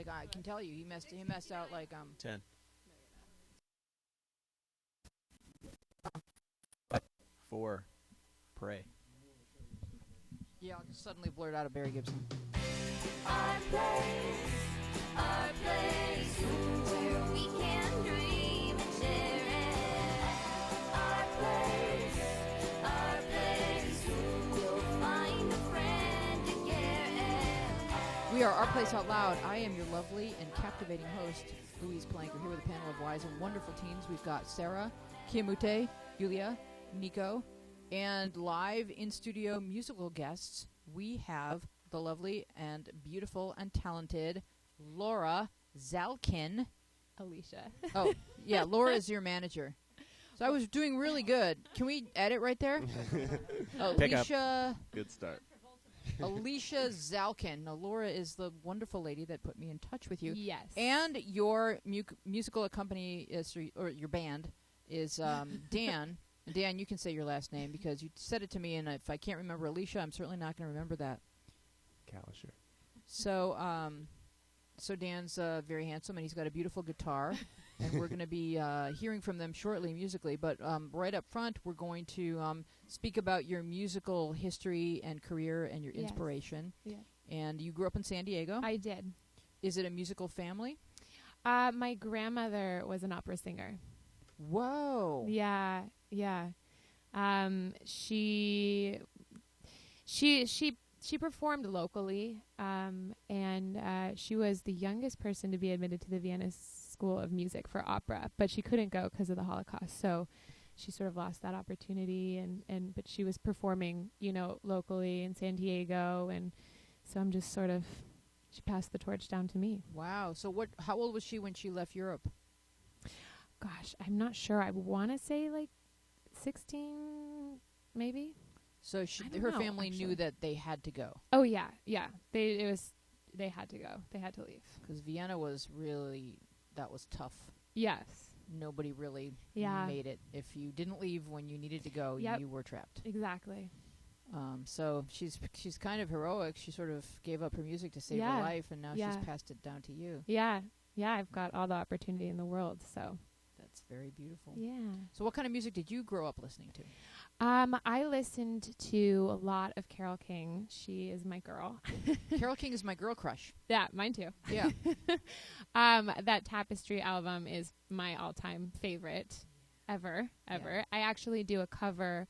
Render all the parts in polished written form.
Like I can tell you, he messed out like 10. 4. Pray. Yeah, I'll just suddenly blurt out a Barry Gibson. Our place, where we can dream and share it. Our place, you'll find a friend to care it. We are Our Place Out Loud. I am your lovely and captivating host, Louise Plank. We're here with a panel of wise and wonderful teens. We've got Sarah, Kiamute, Yulia, Nico, and live in-studio musical guests, we have the lovely and beautiful and talented Laura Zalkin. Alicia. Oh, yeah, Laura is your manager. So I was doing really good. Can we edit right there? Alicia. Good start. Alicia Zalkin. Now, Laura is the wonderful lady that put me in touch with you. Yes. And your musical accompanist, or your band, is Dan. And Dan, you can say your last name because you said it to me, and if I can't remember Alicia, I'm certainly not going to remember that. Kalisher. So, so Dan's very handsome, and he's got a beautiful guitar, and we're going to be hearing from them shortly musically. But right up front, we're going to speak about your musical history and career and your inspiration. Yeah. And you grew up in San Diego. I did. Is it a musical family? My grandmother was an opera singer. Whoa. Yeah. She performed locally, and she was the youngest person to be admitted to the Vienna School of Music for opera, but she couldn't go because of the Holocaust. So she sort of lost that opportunity, but she was performing, locally in San Diego, and so I'm just she passed the torch down to me. Wow. So how old was she when she left Europe? Gosh, I'm not sure. I want to say like 16, maybe. So her family knew that they had to go. Oh yeah. They had to go. They had to leave. Because Vienna was that was tough. Yes. Nobody really made it. If you didn't leave when you needed to go, you were trapped. Exactly. So she's kind of heroic. She sort of gave up her music to save her life, and now she's passed it down to you. Yeah. I've got all the opportunity in the world, so. That's very beautiful. Yeah. So what kind of music did you grow up listening to? I listened to a lot of Carole King. She is my girl. Carole King is my girl crush. Yeah, mine too. Yeah. That Tapestry album is my all-time favorite ever. Yeah. I actually do a cover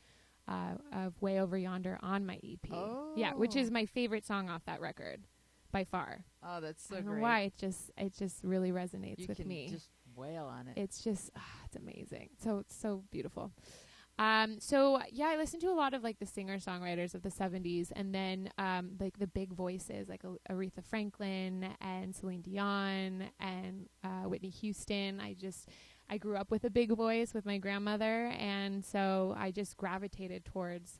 of Way Over Yonder on my EP. Oh. Yeah, which is my favorite song off that record by far. Oh, that's so I don't great. know why it just really resonates with me. You can just wail on it. It's just it's amazing. It's so beautiful. I listened to a lot of like the singer-songwriters of the 70s, and then like the big voices like Aretha Franklin and Celine Dion and Whitney Houston. I grew up with a big voice with my grandmother, and so I just gravitated towards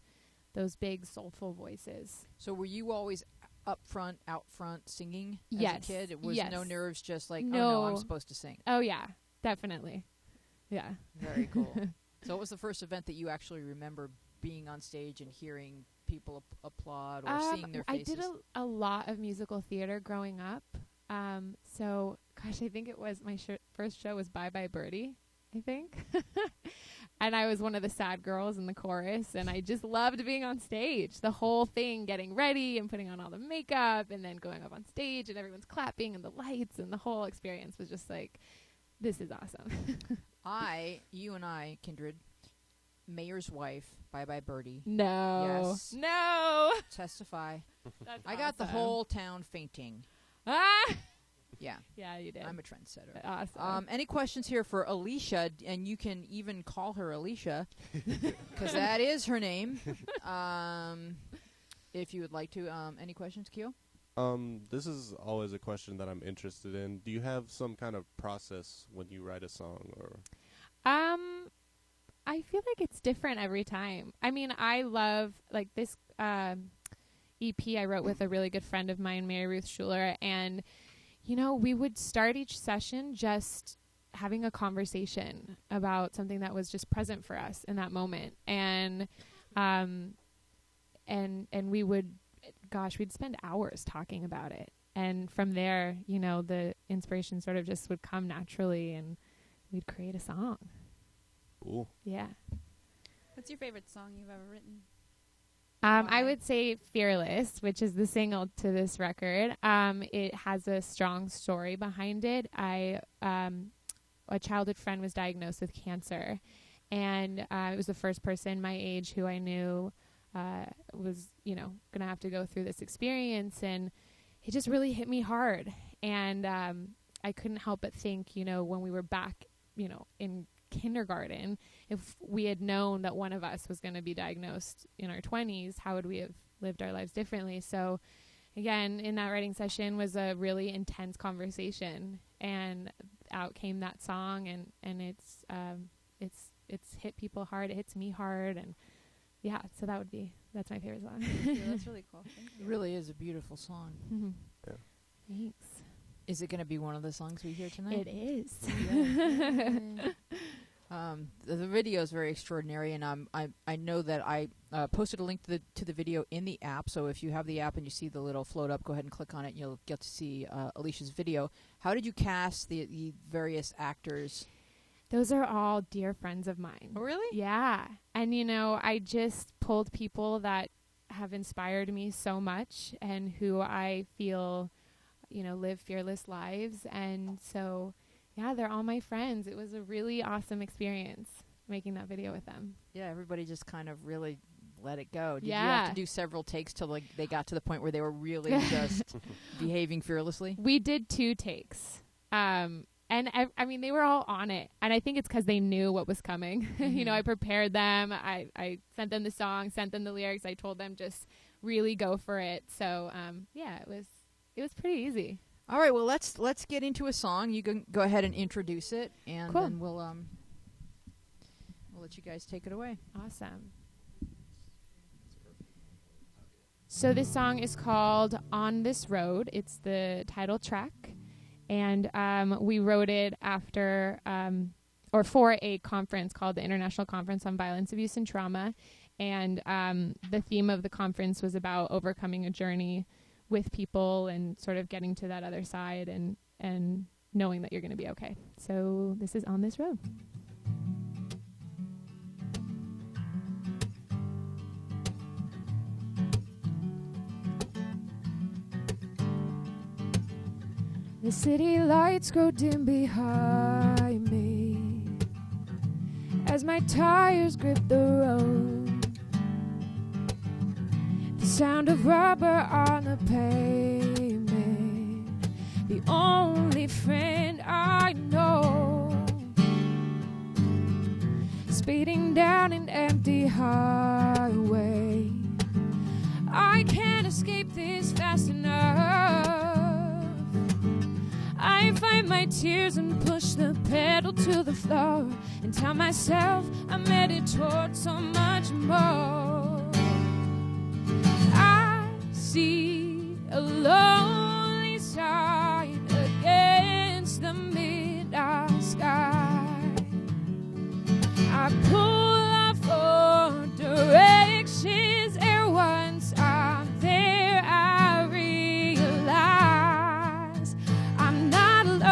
those big soulful voices. So were you always out front singing Yes. as a kid? It was Yes. no nerves, just like, No. oh no, I'm supposed to sing. Oh yeah, definitely. Yeah. Very cool. So what was the first event that you actually remember being on stage and hearing people applaud or seeing their faces? I did a lot of musical theater growing up. I think it was my first show was Bye Bye Birdie, I think. And I was one of the sad girls in the chorus, and I just loved being on stage. The whole thing, getting ready and putting on all the makeup and then going up on stage and everyone's clapping and the lights, and the whole experience was just like, this is awesome. You and I, Kindred, Mayor's Wife, Bye Bye Birdie. No. Yes. No. Testify. That's I got the awesome. whole town fainting. Ah! Yeah. Yeah, you did. I'm a trendsetter. Awesome. Any questions here for Alicia? And you can even call her Alicia, because that is her name. If you would like to. Any questions, Keo? This is always a question that I'm interested in. Do you have some kind of process when you write a song, or? I feel like it's different every time. I mean, I love like this EP I wrote with a really good friend of mine, Mary Ruth Schuler, and we would start each session just having a conversation about something that was just present for us in that moment, and we would, we'd spend hours talking about it. and from there, you know, the inspiration sort of just would come naturally, and we'd create a song. Cool. Yeah. What's your favorite song you've ever written? I Why? would say Fearless, which is the single to this record. It has a strong story behind it. A childhood friend was diagnosed with cancer, and it was the first person my age who I knew was, you know, going to have to go through this experience, and it just really hit me hard. And I couldn't help but think, you know, when we were back, you know, in kindergarten, if we had known that one of us was going to be diagnosed in our 20s, how would we have lived our lives differently? So again, in that writing session was a really intense conversation, and out came that song, and it's hit people hard. It hits me hard, and yeah, so that's my favorite song. Yeah, that's really cool. Thank It you. really is a beautiful song. Yeah. Thanks. Is it going to be one of the songs we hear tonight? It is. The video is very extraordinary, and I know that I posted a link to the video in the app. So if you have the app and you see the little float up, go ahead and click on it, and you'll get to see Alicia's video. How did you cast the various actors? Those are all dear friends of mine. Oh, really? Yeah. And, you know, I just pulled people that have inspired me so much and who I feel, you know, live fearless lives. And so, yeah, they're all my friends. It was a really awesome experience making that video with them. Yeah, everybody just kind of really let it go. Did you have to do several takes till like they got to the point where they were really just behaving fearlessly? We did 2 takes. And I mean, they were all on it. And I think it's because they knew what was coming. You know, I prepared them. I sent them the song, sent them the lyrics. I told them just really go for it. So, yeah, it was pretty easy. All right, well, let's get into a song. You can go ahead and introduce it, and Cool. then we'll let you guys take it away. Awesome. So this song is called On This Road. It's the title track. And we wrote it after or for a conference called the International Conference on Violence, Abuse, and Trauma. And the theme of the conference was about overcoming a journey with people and sort of getting to that other side and knowing that you're going to be okay. So this is On This Road. The city lights grow dim behind me as my tires grip the road. The sound of rubber on the pavement, the only friend I know. Speeding down an empty highway, I can't escape this fast enough. I find my tears and push the pedal to the floor and tell myself I'm headed towards so much more. I see a lonely sign against the midnight sky. I pull off for directions, and once I'm there, I realize I'm not alone.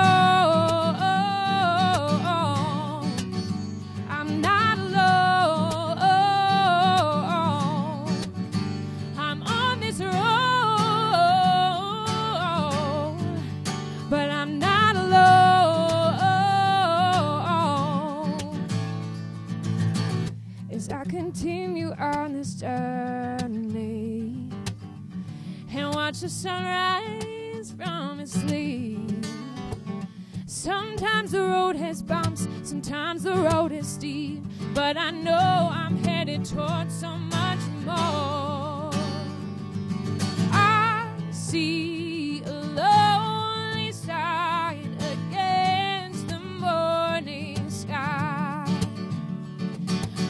I'm not alone. I'm on this road, but I'm not alone. As I continue on this journey and watch the sunrise from its sleep. Sometimes the road has bumps, sometimes the road is steep, but I know I'm headed towards so much more. I see a lonely sign against the morning sky.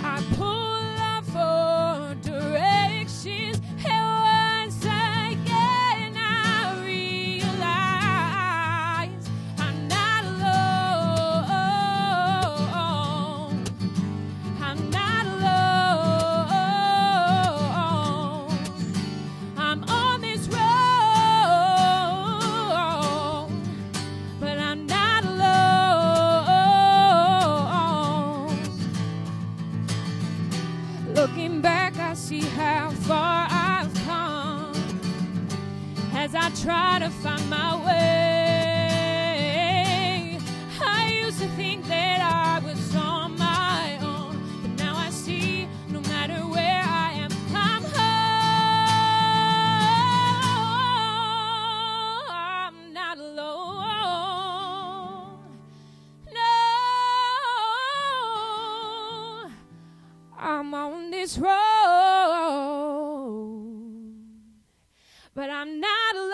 I pull off for directions, and once again I realize I'm not alone. I'm not alone. as I try to find my way. I used to think that I was on my own, but now I see no matter where I am, I'm home. I'm not alone. No, I'm on this road, but I'm not alone.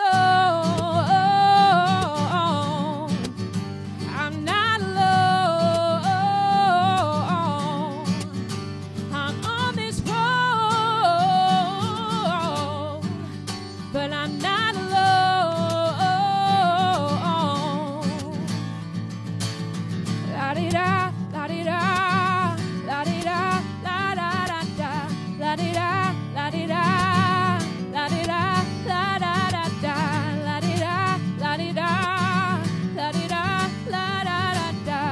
I'm not alone. I'm on this road, but I'm not alone. La-di-da, la-di-da, la-di-da, la-da-da-da, la-di-da, la-di-da, la-di-da, la-da-da-da, la-di-da, la-di-da, la-di-da, la-da-da-da.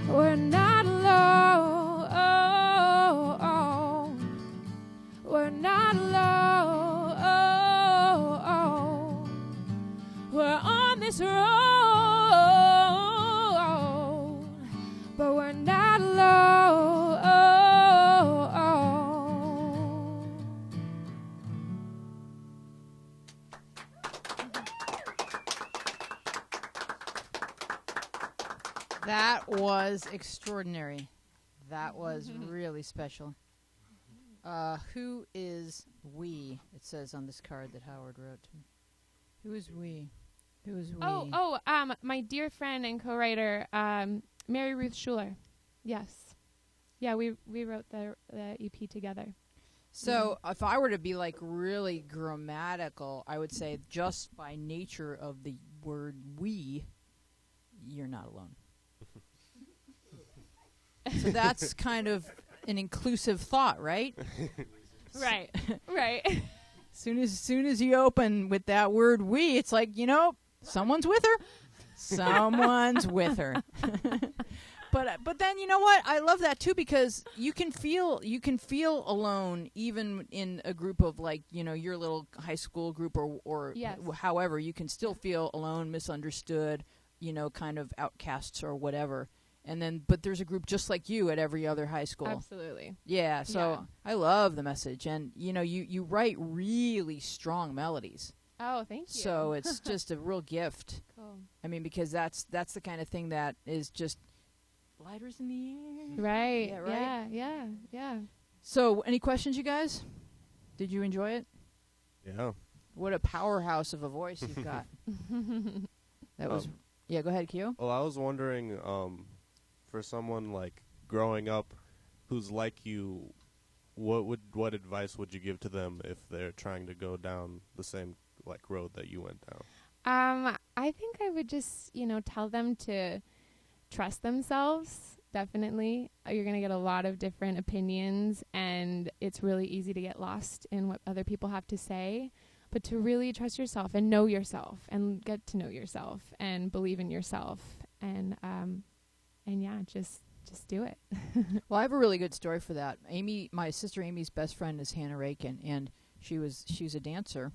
We're not alone. We're not alone. We're on this road, but we're not alone. That was extraordinary. That was really special. Who is we? It says on this card that Howard wrote to me. Who is we? Who is we? My dear friend and co-writer, Mary Ruth Schuler. Yes. Yeah, we wrote the EP together. So if I were to be like really grammatical, I would say just by nature of the word we, you're not alone. So that's kind of an inclusive thought, right? Right. Right. Soon as you open with that word we, it's like, someone's with her. Someone's with her. But then you know what? I love that too, because you can feel alone even in a group of like, your little high school group or Yes. however, you can still feel alone, misunderstood, kind of outcasts or whatever. And then but there's a group just like you at every other high school. Absolutely. Yeah, so Yeah. I love the message, and you write really strong melodies. Oh, thank you. So it's just a real gift. Cool. I mean, because that's the kind of thing that is just lighters in the air. Right. Yeah, right? Yeah. So, any questions, you guys? Did you enjoy it? Yeah. What a powerhouse of a voice you've got. That was. Yeah, go ahead, Kyo. Well, I was wondering, for someone like growing up who's like you, what advice would you give to them if they're trying to go down the same road that you went down? I think I would just, tell them to trust themselves. Definitely. You're going to get a lot of different opinions, and it's really easy to get lost in what other people have to say. But to really trust yourself and know yourself and get to know yourself and believe in yourself and yeah, just do it. Well, I have a really good story for that. My sister Amy's best friend is Hannah Rakin, and she's a dancer.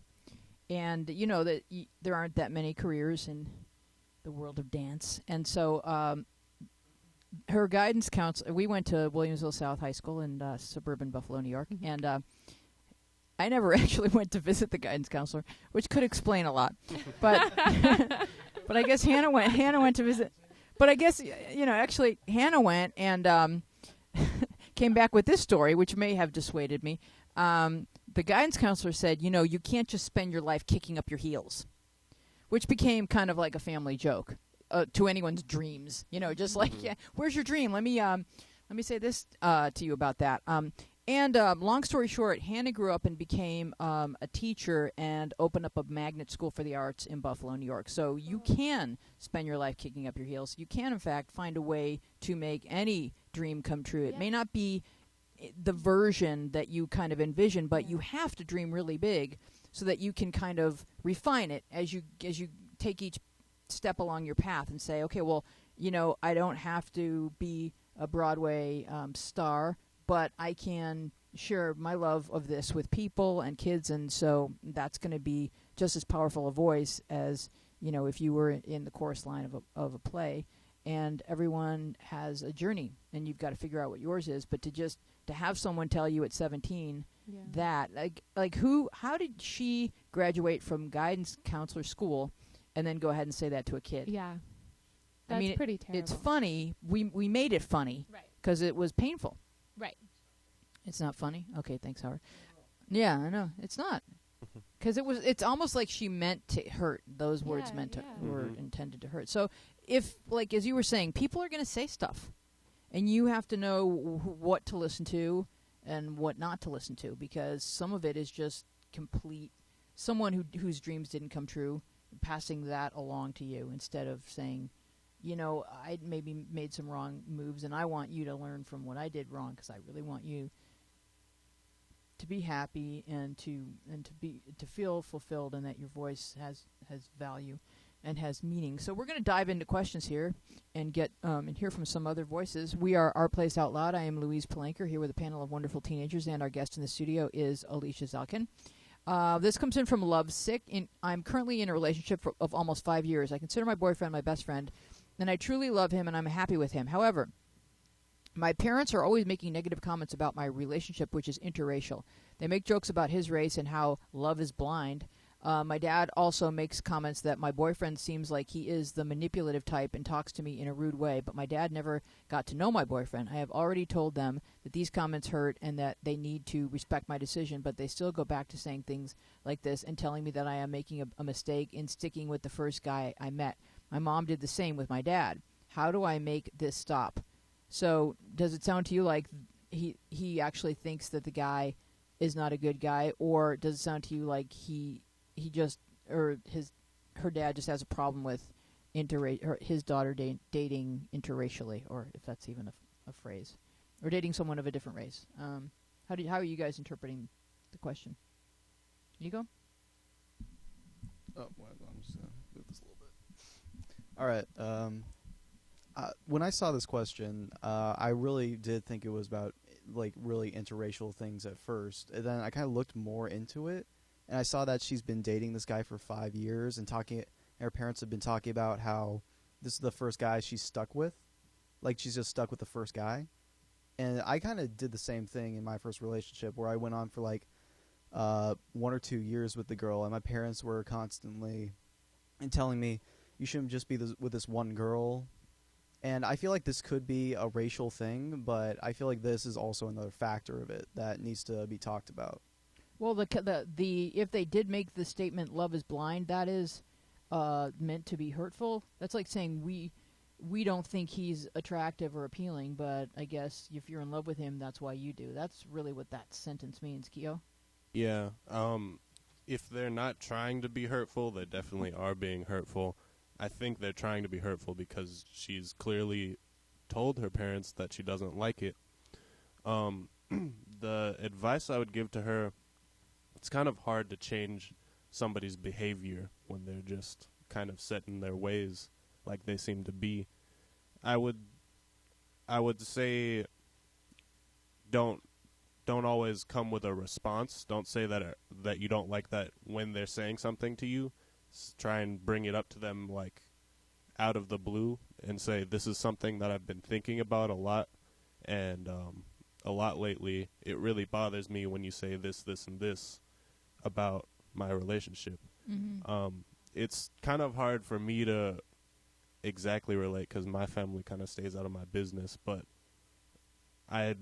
And that there aren't that many careers in the world of dance. And so her guidance counselor, we went to Williamsville South High School in suburban Buffalo, New York. Mm-hmm. And I never actually went to visit the guidance counselor, which could explain a lot. But but I guess Hannah went to visit. But I guess, actually Hannah went and came back with this story, which may have dissuaded me. The guidance counselor said, you can't just spend your life kicking up your heels, which became kind of like a family joke to anyone's dreams. Just like, yeah, where's your dream? Let me say this to you about that. And long story short, Hannah grew up and became a teacher and opened up a magnet school for the arts in Buffalo, New York. So you can spend your life kicking up your heels. You can, in fact, find a way to make any dream come true. It may not be the version that you kind of envision, but you have to dream really big so that you can kind of refine it as you take each step along your path and say, okay, well, I don't have to be a Broadway star, but I can, share my love of this with people and kids, and so that's going to be just as powerful a voice as, you know, if you were in the chorus line of a play. And everyone has a journey, and you've got to figure out what yours is. But to have someone tell you at 17 Yeah. that, how did she graduate from guidance counselor school and then go ahead and say that to a kid? Yeah. I That's mean, pretty terrible. It's funny. We made it funny Right. because it was painful. Right. It's not funny? Okay, thanks, Howard. Yeah, I know. It's not. Because it's almost like she meant to hurt. Those words Yeah. were Mhm. intended to hurt. So if, like, as you were saying, people are going to say stuff, and you have to know what to listen to and what not to listen to, because some of it is just complete, someone whose dreams didn't come true, passing that along to you instead of saying, you know, I maybe made some wrong moves, and I want you to learn from what I did wrong, because I really want you to be happy and to feel fulfilled, and that your voice has value and has meaning. So we're going to dive into questions here and get and hear from some other voices. We are Our Place Out Loud. I am Louise Palanker here with a panel of wonderful teenagers, and our guest in the studio is Alicia Zalkin. This comes in from Lovesick. I'm currently in a relationship of almost 5 years. I consider my boyfriend my best friend, and I truly love him, and I'm happy with him. However, my parents are always making negative comments about my relationship, which is interracial. They make jokes about his race and how love is blind. My dad also makes comments that my boyfriend seems like he is the manipulative type and talks to me in a rude way, but my dad never got to know my boyfriend. I have already told them that these comments hurt and that they need to respect my decision, but they still go back to saying things like this and telling me that I am making a mistake in sticking with the first guy I met. My mom did the same with my dad. How do I make this stop? So does it sound to you like he actually thinks that the guy is not a good guy, or does it sound to you like her dad just has a problem with his daughter dating interracially, or if that's even a phrase, or dating someone of a different race? How are you guys interpreting the question? Nico? Oh, well, I'm just gonna move this a little bit. All right. When I saw this question, I really did think it was about like really interracial things at first, and then I kind of looked more into it, and I saw that she's been dating this guy for 5 years, and her parents have been talking about how this is the first guy she's stuck with, like she's just stuck with the first guy. And I kind of did the same thing in my first relationship, where I went on for like 1 or 2 years with the girl, and my parents were constantly telling me you shouldn't just be with this one girl. And I feel like this could be a racial thing, but I feel like this is also another factor of it that needs to be talked about. Well, if they did make the statement "love is blind," that is meant to be hurtful. That's like saying we don't think he's attractive or appealing, but I guess if you're in love with him, that's why you do. That's really what that sentence means, Keo. Yeah. If they're not trying to be hurtful, they definitely are being hurtful. I think they're trying to be hurtful because she's clearly told her parents that she doesn't like it. The advice I would give to her, it's kind of hard to change somebody's behavior when they're just kind of set in their ways like they seem to be. I would say don't always come with a response. Don't say that you don't like that when they're saying something to you. Try and bring it up to them like out of the blue and say, this is something that I've been thinking about a lot, and a lot lately. It really bothers me when you say this, and this about my relationship. Mm-hmm. It's kind of hard for me to exactly relate because my family kind of stays out of my business, but I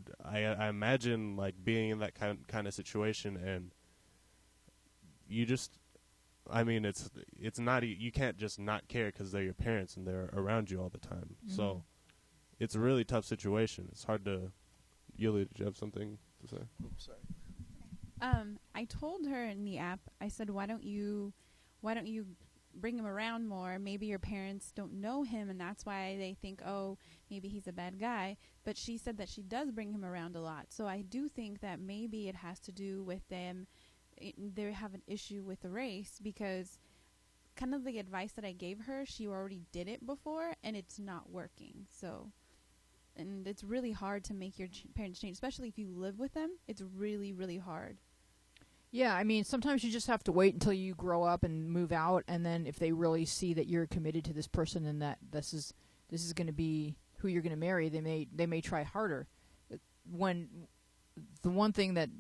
imagine like being in that kind of situation, and you just, I mean, it's not, you can't just not care because they're your parents and they're around you all the time. Mm-hmm. So it's a really tough situation. It's hard to. Yulia, did you have something to say? Oops, sorry. I told her in the app, I said, why don't you bring him around more? Maybe your parents don't know him, and that's why they think, oh, maybe he's a bad guy. But she said that she does bring him around a lot. So I do think that maybe it has to do with them. They have an issue with the race, because kind of the advice that I gave her, she already did it before, and it's not working. So and it's really hard to make your parents change, especially if you live with them. It's really, really hard. Yeah, I mean, sometimes you just have to wait until you grow up and move out, and then if they really see that you're committed to this person and that this is going to be who you're going to marry, they may try harder. When the one thing that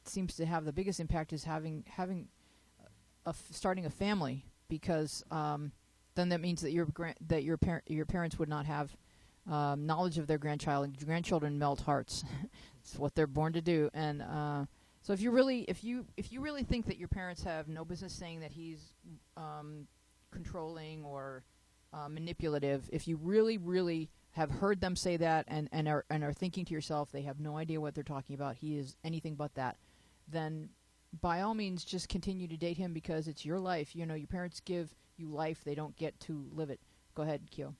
seems to have the biggest impact is having starting a family, because then that means that your parents would not have knowledge of their grandchild, and grandchildren melt hearts. It's what they're born to do, and so if you really think that your parents have no business saying that he's controlling or manipulative, if you really have heard them say that and are thinking to yourself they have no idea what they're talking about, he is anything but that, then by all means just continue to date him, because it's your life. You know, your parents give you life, they don't get to live it. Go ahead, Kyo.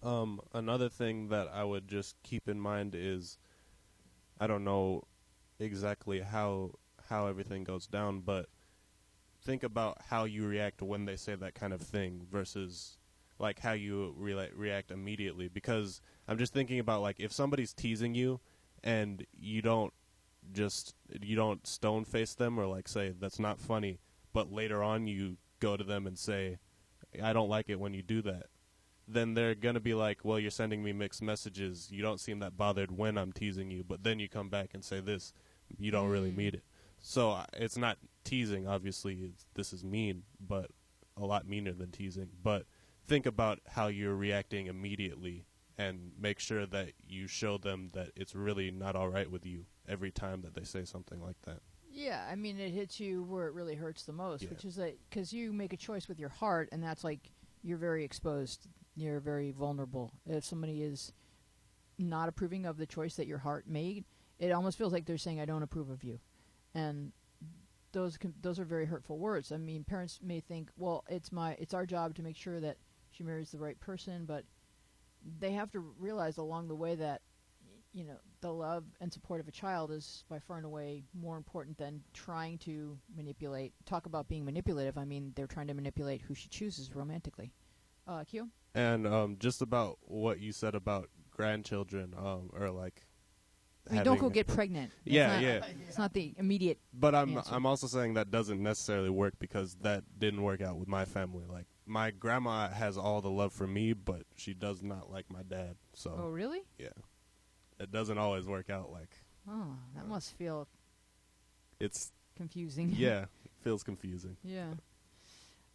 Another thing that I would just keep in mind is, I don't know exactly how everything goes down, but think about how you react when they say that kind of thing versus like how you react immediately. Because I'm just thinking about, like, if somebody's teasing you and you don't stone face them or like say that's not funny, but later on you go to them and say, I don't like it when you do that, then they're going to be like, well, you're sending me mixed messages. You don't seem that bothered when I'm teasing you, but then you come back and say this. You don't really mean it. So it's not teasing, obviously. This is mean, but a lot meaner than teasing. But think about how you're reacting immediately and make sure that you show them that it's really not all right with you every time that they say something like that. Yeah, I mean, it hits you where it really hurts the most, Yeah. which is that because you make a choice with your heart, and that's like you're very exposed. You're very vulnerable. If somebody is not approving of the choice that your heart made, it almost feels like they're saying, I don't approve of you. And those are very hurtful words. I mean, parents may think, well, it's our job to make sure that she marries the right person, but they have to realize along the way that, you know, the love and support of a child is by far and away more important than trying to manipulate. Talk about being manipulative. I mean, they're trying to manipulate who she chooses romantically. Kyo? And just about what you said about grandchildren, or like, I mean, don't go get pregnant. Yeah, yeah. It's not the immediate. But answer. I'm also saying that doesn't necessarily work, because that didn't work out with my family. Like, my grandma has all the love for me, but she does not like my dad. So Oh, really? yeah, it doesn't always work out. Like, Oh, that must feel it's confusing. yeah, it feels confusing. Yeah.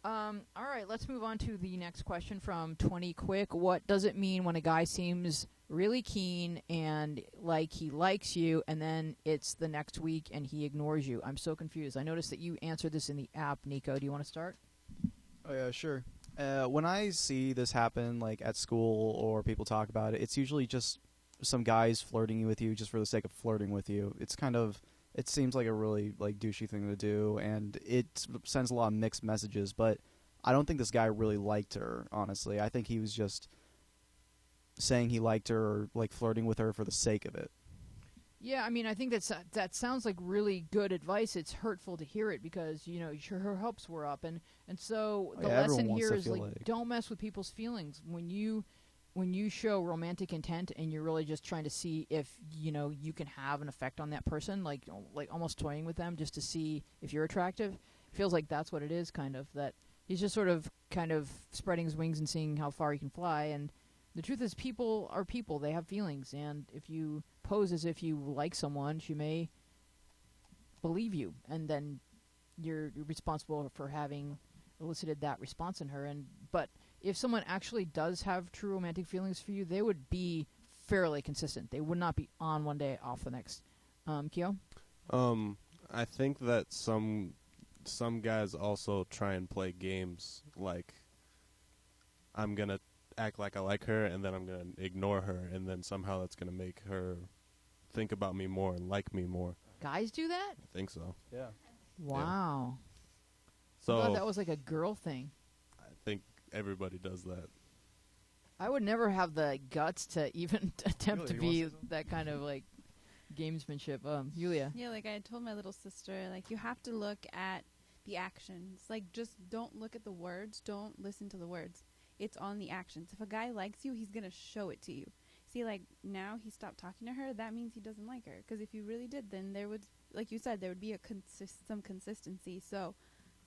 All right, let's move on to the next question from 20 Quick. What does it mean when a guy seems really keen and like he likes you, and then it's the next week and he ignores you? I'm so confused. I noticed that you answered this in the app. Nico, do you want to start? Oh yeah, sure. When I see this happen, like at school or people talk about it, it's usually just some guys flirting with you just for the sake of flirting with you. It seems like a really like douchey thing to do, and it sends a lot of mixed messages. But I don't think this guy really liked her. Honestly, I think he was just saying he liked her or like flirting with her for the sake of it. Yeah, I mean, I think that sounds like really good advice. It's hurtful to hear it because, you know, her hopes were up, and so the Yeah, everyone lesson wants here to is feel like like- don't mess with people's feelings when you show romantic intent and you're really just trying to see if, you know, you can have an effect on that person, like almost toying with them just to see if you're attractive. It feels like that's what it is, kind of, that he's just sort of kind of spreading his wings and seeing how far he can fly. And the truth is, people are people. They have feelings, and if you pose as if you like someone, she may believe you, and then you're responsible for having elicited that response in her. But if someone actually does have true romantic feelings for you, they would be fairly consistent. They would not be on one day, off the next. Kyo? I think that some guys also try and play games, like, I'm gonna act like I like her, and then I'm gonna ignore her, and then somehow that's gonna make her think about me more and like me more. Guys do that? I think so. Yeah. Wow. I So thought that was like a girl thing. I think everybody does that. I would never have the guts to even attempt Really, to you be want to say that kind of like gamesmanship. Yulia. Yeah, like I told my little sister, like you have to look at the actions. Like just don't look at the words. Don't listen to the words. It's on the actions. If a guy likes you, he's going to show it to you. see, like, now he stopped talking to her, that means he doesn't like her. Because if you really did, then there would, like you said, there would be some consistency. So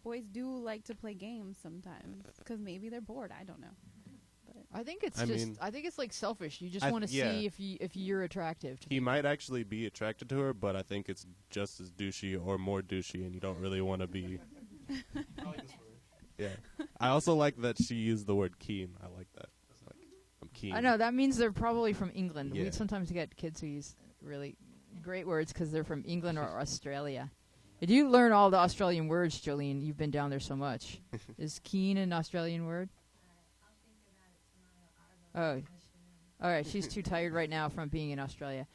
boys do like to play games sometimes because maybe they're bored. I don't know. But I think it's I just. mean- I think it's like selfish. You just I want to yeah. see if you're attractive. To He might actually be attracted to her, but I think it's just as douchey or more douchey, and you don't really want to be. Yeah. I also like that she used the word keen. I like that. Like, I'm keen. I know that means they're probably from England. Yeah. We sometimes get kids who use really great words because they're from England or Australia. Did you learn all the Australian words, Jolene? You've been down there so much. Is keen an Australian word? Oh, all right. She's too tired right now from being in Australia.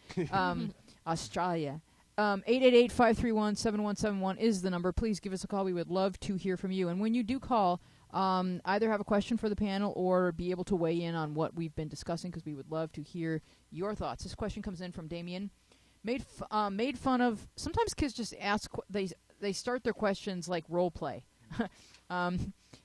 Australia. 888-531-7171 is the number. Please give us a call. We would love to hear from you. And when you do call, either have a question for the panel or be able to weigh in on what we've been discussing because we would love to hear your thoughts. This question comes in from Damien. Made fun of. Sometimes kids just ask. They start their questions like role play.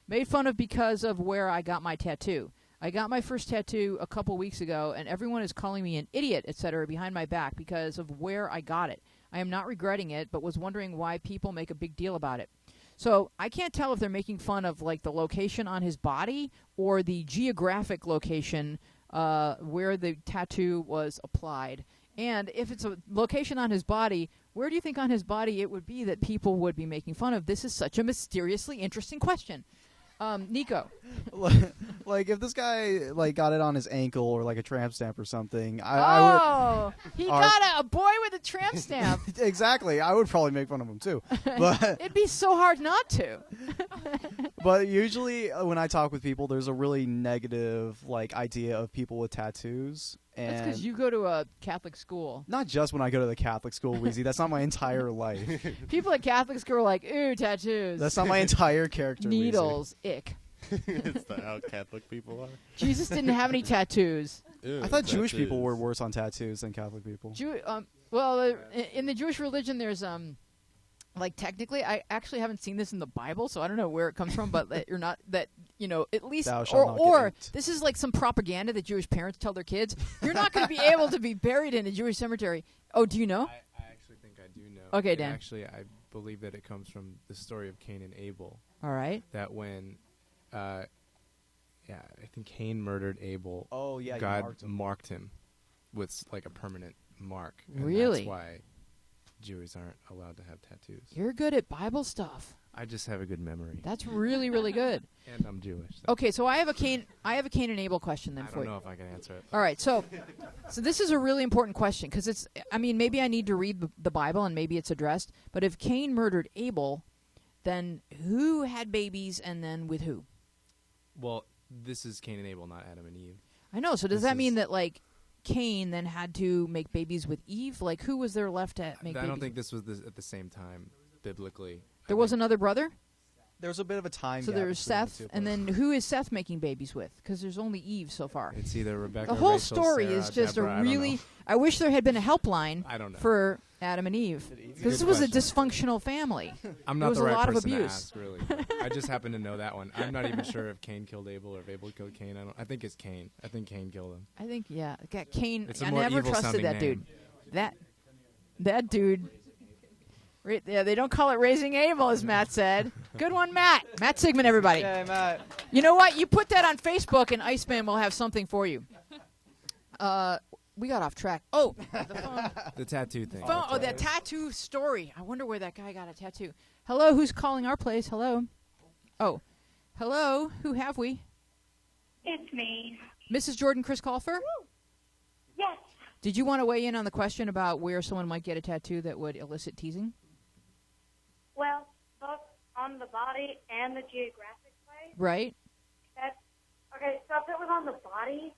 Made fun of because of where I got my tattoo. I got my first tattoo a couple weeks ago, and everyone is calling me an idiot, etc., behind my back because of where I got it. I am not regretting it, but was wondering why people make a big deal about it. So I can't tell if they're making fun of like the location on his body or the geographic location where the tattoo was applied. And if it's a location on his body, where do you think on his body it would be that people would be making fun of? This is such a mysteriously interesting question. Nico. Like if this guy like got it on his ankle or like a tramp stamp or something, I would He got a boy with a tramp stamp. exactly. I would probably make fun of him too. But It'd be so hard not to. but usually when I talk with people, there's a really negative like idea of people with tattoos, That's and because you go to a Catholic school. not just when I go to the Catholic school, Weezy. That's not my entire life. People at Catholic school are like, ooh, tattoos. That's not my entire character. Weezy. Needles, ick. Is that how Catholic people are? Jesus didn't have any tattoos. Ew, I thought Jewish people were tattoos. worse on tattoos than Catholic people. In the Jewish religion, there's like technically, I actually haven't seen this in the Bible, so I don't know where it comes from. But that you're not that at least Thou shalt not get or raped. this is like some propaganda that Jewish parents tell their kids. You're not going to be able to be buried in a Jewish cemetery. Oh, do you know? I actually think I do know. Okay, And Dan. Actually, I believe that it comes from the story of Cain and Abel. All right. That when, I think Cain murdered Abel. Oh yeah, you God marked him. him with like a permanent mark. Really? That's why Jews aren't allowed to have tattoos. You're good at Bible stuff. I just have a good memory. That's really, really good. And I'm Jewish. So Okay, so I have a Cain and Abel question then I for don't you. know if I can answer it. All right, so this is a really important question because it's. I mean, maybe I need to read the Bible and maybe it's addressed. But if Cain murdered Abel, then who had babies and then with who? Well, this is Cain and Abel, not Adam and Eve. I know. So does This that mean is- that like Cain then had to make babies with Eve? Like who was there left to make I babies? don't think this was at the same time, biblically. There was another brother. There's a bit of a time. So gap there's between the Seth, two and of them. then who is Seth making babies with? Because there's only Eve so far. It's either Rebecca, The whole Rachel, story Sarah, is just Deborah, a really. I don't know. I wish there had been a helpline I don't know. for Adam and Eve. Good Because this was a question. dysfunctional family. I'm there not was the a right lot of person to abuse. ask, really. I just happen to know that one. I'm not even sure if Cain killed Abel or if Abel killed Cain. I think it's Cain. I think Cain killed him. I think Cain. It's a I more never trusted evil-sounding that name. dude. That dude. Yeah, they don't call it raising Abel, as Matt said. Good one, Matt. Matt Sigmund, everybody. Hey, Matt. You know what? You put that on Facebook, and Iceman will have something for you. We got off track. Oh, the phone. The tattoo thing. phone. Oh, that tattoo story. I wonder where that guy got a tattoo. Hello, who's calling our place? Hello. Oh, hello. Who have we? It's me. Mrs. Jordan Chris Colfer? Yes. Did you want to weigh in on the question about where someone might get a tattoo that would elicit teasing? Well, both on the body and the geographic way. Right. That's, okay, so if it was on the body,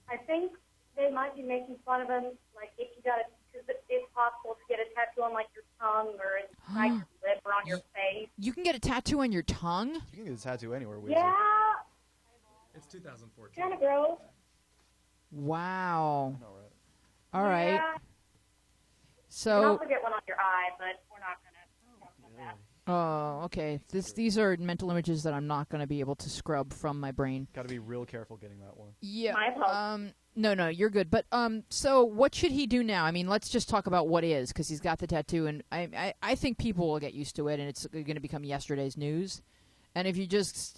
I think they might be making fun of him, like if you got because it's possible to get a tattoo on like your tongue or inside your lip or on your face. You can get a tattoo on your tongue? You can get a tattoo anywhere. Weezy. Yeah, It's 2014. kind of gross. Wow. I know, right? All right. Yeah. You can So, also get one on your eye, but we're not going to talk about that. oh, Okay. These are mental images that I'm not going to be able to scrub from my brain. Got to be real careful getting that one. Yeah. My apologies. No, you're good. But so what should he do now? I mean, let's just talk about what is, because he's got the tattoo, and I think people will get used to it, and it's going to become yesterday's news. And if he just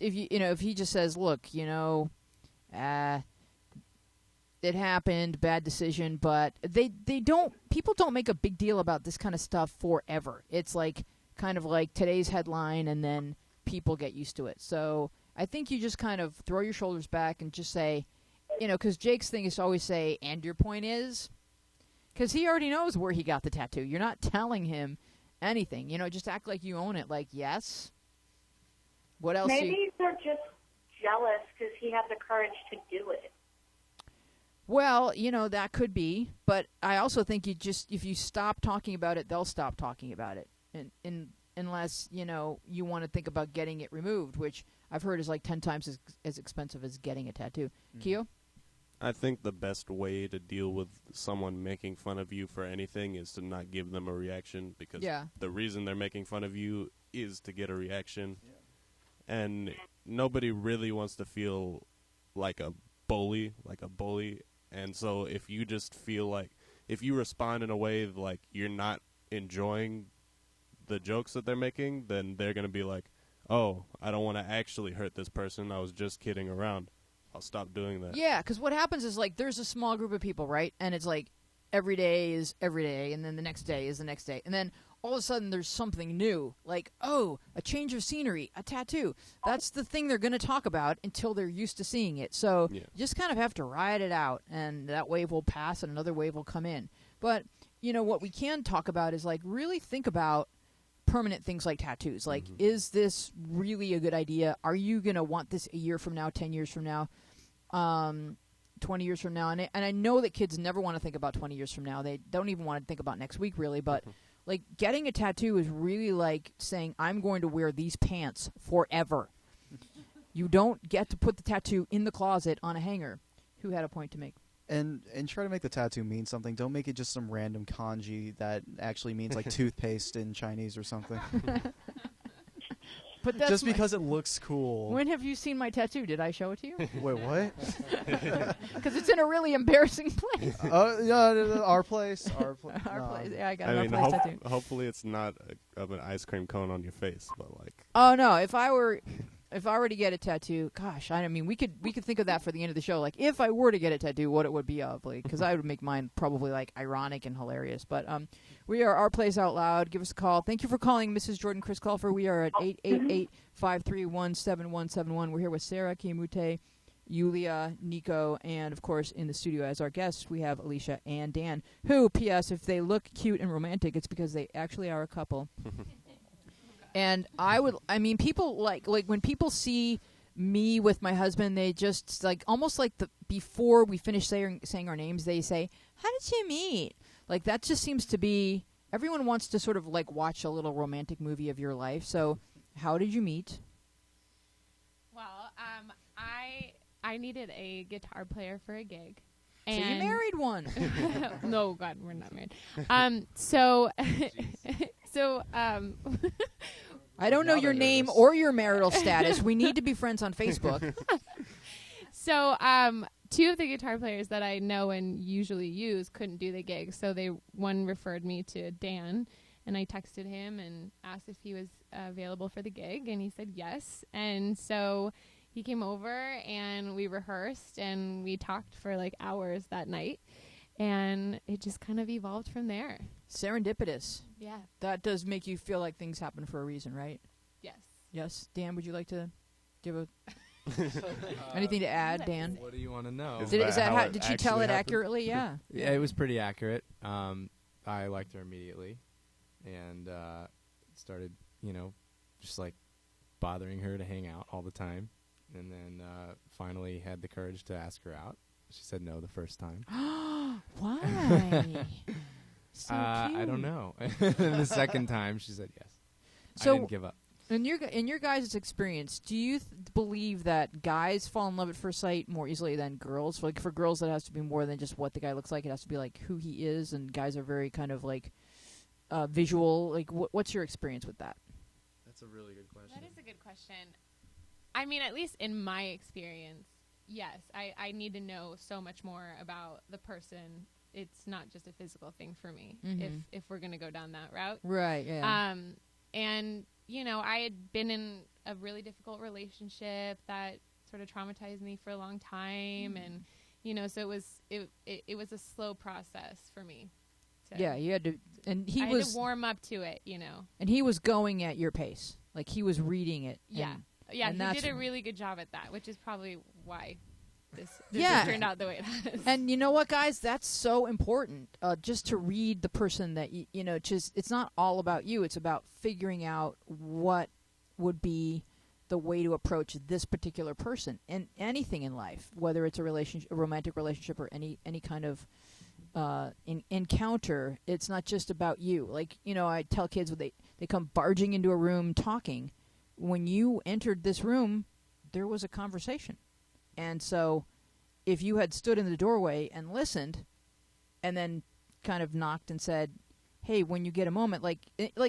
says, look, it happened, bad decision, but people don't make a big deal about this kind of stuff forever. It's like kind of like today's headline, and then people get used to it. So I think you just kind of throw your shoulders back and just say, because Jake's thing is to always say, and your point is, because he already knows where he got the tattoo. You're not telling him anything. Just act like you own it. Like, yes. What else? Maybe they're just jealous because he had the courage to do it. Well, that could be. But I also think if you stop talking about it, they'll stop talking about it. And unless, you want to think about getting it removed, which I've heard is like 10 times as expensive as getting a tattoo. Keo? I think the best way to deal with someone making fun of you for anything is to not give them a reaction, because the reason they're making fun of you is to get a reaction. Yeah. And nobody really wants to feel like a bully. And so if you just feel like, if you respond in a way like you're not enjoying the jokes that they're making, then they're going to be like, oh, I don't want to actually hurt this person. I was just kidding around. I'll stop doing that. Yeah, because what happens is, like, there's a small group of people, right? And it's like every day is every day, and then the next day is the next day. And then all of a sudden there's something new, like, oh, a change of scenery, a tattoo. That's the thing they're going to talk about until they're used to seeing it. So you just kind of have to ride it out, and that wave will pass and another wave will come in. But, what we can talk about is, like, really think about permanent things like tattoos. Like, is this really a good idea? Are you going to want this a year from now, 10 years from now, 20 years from now? And I know that kids never want to think about 20 years from now. They don't even want to think about next week, really. But, like, getting a tattoo is really like saying, I'm going to wear these pants forever. You don't get to put the tattoo in the closet on a hanger. Who had a point to make? And try to make the tattoo mean something. Don't make it just some random kanji that actually means like toothpaste in Chinese or something. But that's just because it looks cool. When have you seen my tattoo? Did I show it to you? Wait, what? Because it's in a really embarrassing place. Our place. Our place. Yeah, I got I an mean, our place tattoo. hopefully it's not of an ice cream cone on your face, but like. Oh no! If I were to get a tattoo, gosh, I mean, we could think of that for the end of the show. Like, if I were to get a tattoo, what it would be of, like, because I would make mine probably like ironic and hilarious. But we are Our Place Out Loud. Give us a call. Thank you for calling, Mrs. Jordan Chris Colfer. We are at 888-531-7171. We're here with Sarah Kimute, Yulia, Nico, and of course in the studio as our guests we have Alicia and Dan. Who, P.S. if they look cute and romantic, it's because they actually are a couple. And people like when people see me with my husband, they just like almost like before we finish saying our names, they say, "How did you meet?" Like that just seems to be everyone wants to sort of like watch a little romantic movie of your life. So, how did you meet? Well, I needed a guitar player for a gig. So you married one? No, God, we're not married. I don't know your name or your marital status. We need to be friends on Facebook. So, two of the guitar players that I know and usually use couldn't do the gig, so one referred me to Dan, and I texted him and asked if he was available for the gig, and he said yes. And so he came over and we rehearsed and we talked for like hours that night, and it just kind of evolved from there. Serendipitous. Yeah. That does make you feel like things happen for a reason, right? Yes. Yes. Dan, would you like to give anything to add, Dan? What do you want to know? Did she tell it accurately? Yeah. Yeah, it was pretty accurate. I liked her immediately, and started, just like bothering her to hang out all the time, and then finally had the courage to ask her out. She said no the first time. Why? So cute. I don't know. The second time, she said yes. So I didn't give up. In your guys' experience, do you believe that guys fall in love at first sight more easily than girls? Like for girls, it has to be more than just what the guy looks like. It has to be like who he is, and guys are very kind of like visual. Like what's your experience with that? That's a really good question. That is a good question. I mean, at least in my experience, yes, I need to know so much more about the person. It's not just a physical thing for me. If we're gonna go down that route, Right. Yeah. and you know, I had been in a really difficult relationship that sort of traumatized me for a long time, and you know, so it was a slow process for me. Yeah, you had to, and I he had was to warm up to it, you know. and he was going at your pace. Like he was reading it. Yeah. and- Yeah, and he that's- did a really good job at that, which is probably why this Yeah. turned out the way it has. And you know what, guys? That's so important. Just to read the person that you know. Just it's not all about you. It's about figuring out what would be the way to approach this particular person in anything in life, whether it's a relationship, a romantic relationship, or any kind of encounter. It's not just about you. Like, you know, I tell kids when they come barging into a room talking. When you entered this room, there was a conversation, and so if you had stood in the doorway and listened, and then kind of knocked and said, "Hey, when you get a moment," like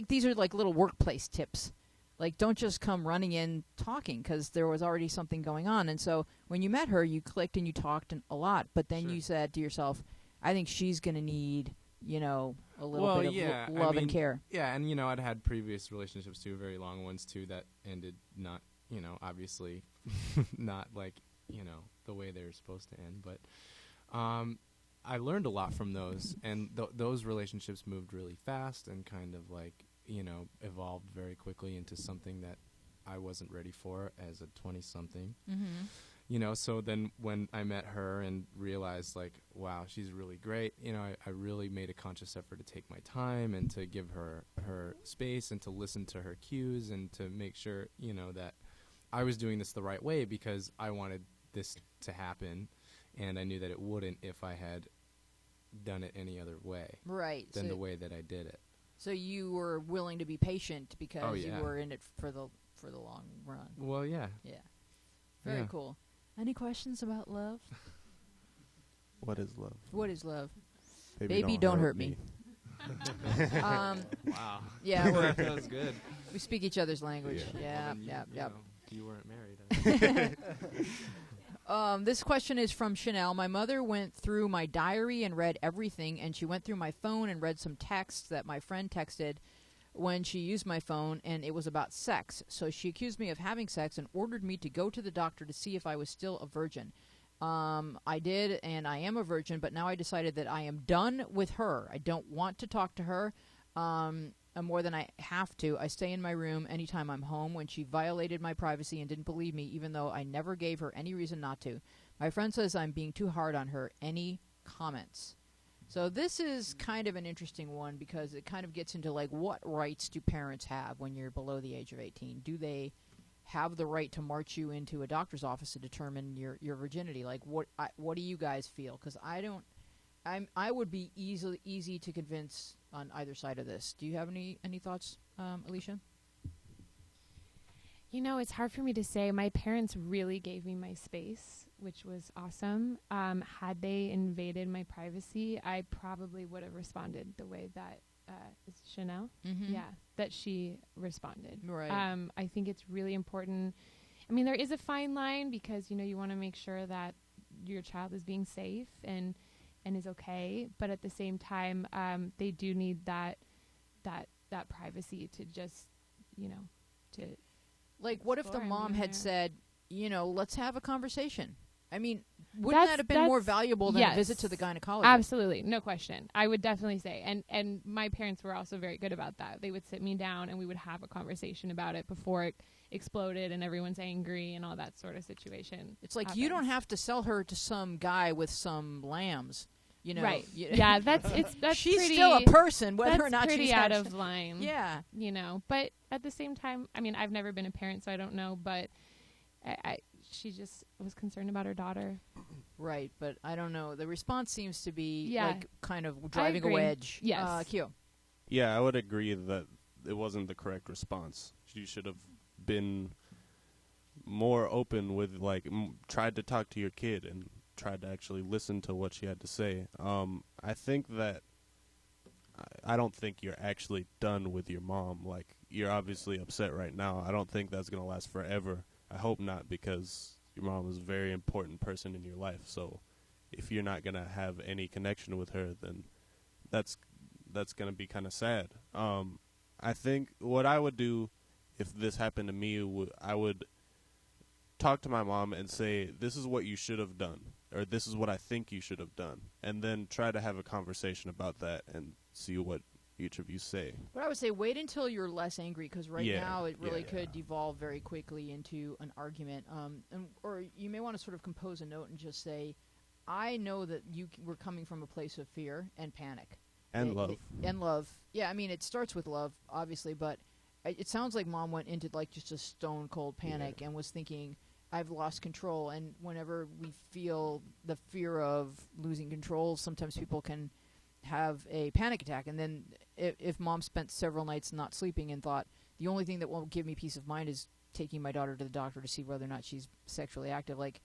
these are like little workplace tips. Like, don't just come running in talking, because there was already something going on. And so when you met her, you clicked and you talked a lot. But then Sure. you said to yourself, I think she's going to need, you know, a little Well, bit of yeah, I love and mean, care. Yeah, and you know, I'd had previous relationships too, very long ones too, that ended not, you know, obviously not like, you know, the way they were supposed to end. But I learned a lot from those, and those relationships moved really fast and kind of like, you know, evolved very quickly into something that I wasn't ready for as a 20-something. Mm-hmm. You know, so then when I met her and realized, like, wow, she's really great, you know, I really made a conscious effort to take my time and to give her space and to listen to her cues and to make sure, you know, that I was doing this the right way, because I wanted this to happen, and I knew that it wouldn't if I had done it any other way Right. than the way that I did it. So you were willing to be patient because Oh, you yeah. were in it for the long run. Well, yeah. Yeah. Very Yeah. cool. Any questions about love? What is love? What is love? Baby, Baby, don't hurt me. Wow. Yeah, That was good. we speak each other's language. Yeah, Well, then yeah, you yeah. know, you weren't married. This question is from Chanel. My mother went through my diary and read everything, and she went through my phone and read some texts that my friend texted when she used my phone, and it was about sex. So she accused me of having sex and ordered me to go to the doctor to see if I was still a virgin. I did, and I am a virgin, but now I decided that I am done with her. I don't want to talk to her more than I have to. I stay in my room anytime I'm home. When she violated my privacy and didn't believe me, even though I never gave her any reason not to. My friend says I'm being too hard on her. Any comments? So this is kind of an interesting one, because it kind of gets into, like, what rights do parents have when you're below the age of 18? Do they have the right to march you into a doctor's office to determine your virginity? Like, what do you guys feel? Because I would be easy to convince on either side of this. Do you have any thoughts, Alicia? You know, it's hard for me to say. My parents really gave me my space, which was awesome. Had they invaded my privacy, I probably would have responded the way that is Chanel. Mm-hmm. Yeah, that she responded. Right. I think it's really important. I mean, there is a fine line, because, you know, you want to make sure that your child is being safe and is okay. But at the same time, they do need that privacy to just, you know, to... Like, what if the Explore, mom yeah. had said, you know, let's have a conversation? I mean, wouldn't that have been more That's- valuable than a visit yes. to the gynecologist? Absolutely, no question. I would definitely say, and my parents were also very good about that. They would sit me down and we would have a conversation about it before it exploded and everyone's angry and all that sort of situation. It's like, you don't happens. have to sell her to some guy with some lambs, you know. Right. You- Yeah, that's she's pretty, still a person, whether that's or not pretty she's out had- of line. Yeah. You know, but at the same time, I mean, I've never been a parent, so I don't know, but she just was concerned about her daughter. Right, but I don't know. The response seems to be Yeah. like kind of driving a agree. wedge. Yes. Q. Yeah, I would agree that it wasn't the correct response. She should have been more open with, like, tried to talk to your kid and tried to actually listen to what she had to say. I think that I don't think you're actually done with your mom. Like, you're obviously upset right now. I don't think that's going to last forever. I hope not, because your mom is a very important person in your life. So if you're not going to have any connection with her, then that's going to be kind of sad. I think what I would do if this happened to me, I would talk to my mom and say, this is what you should have done, or this is what I think you should have done, and then try to have a conversation about that and see what each of you say. But I would say wait until you're less angry, because right Yeah, now it really yeah. could devolve very quickly into an argument. Or you may want to sort of compose a note and just say, I know that you were coming from a place of fear and panic. And love. And love. Yeah, I mean, it starts with love, obviously, but it sounds like Mom went into like just a stone cold panic and was thinking, I've lost control. And whenever we feel the fear of losing control, sometimes people can have a panic attack. And then if Mom spent several nights not sleeping and thought, the only thing that won't give me peace of mind is taking my daughter to the doctor to see whether or not she's sexually active, like,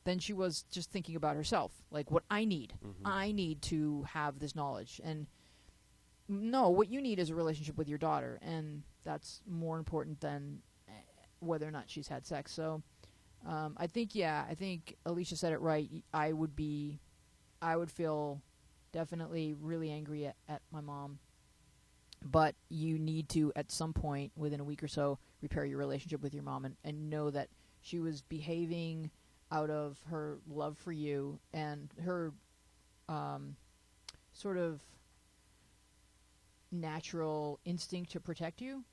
then she was just thinking about herself, like, what I need. Mm-hmm. I need to have this knowledge. And no, what you need is a relationship with your daughter, and that's more important than whether or not she's had sex. So I think Alicia said it right. I would feel definitely really angry at my mom. But you need to, at some point within a week or so, repair your relationship with your mom and know that she was behaving out of her love for you and her sort of natural instinct to protect you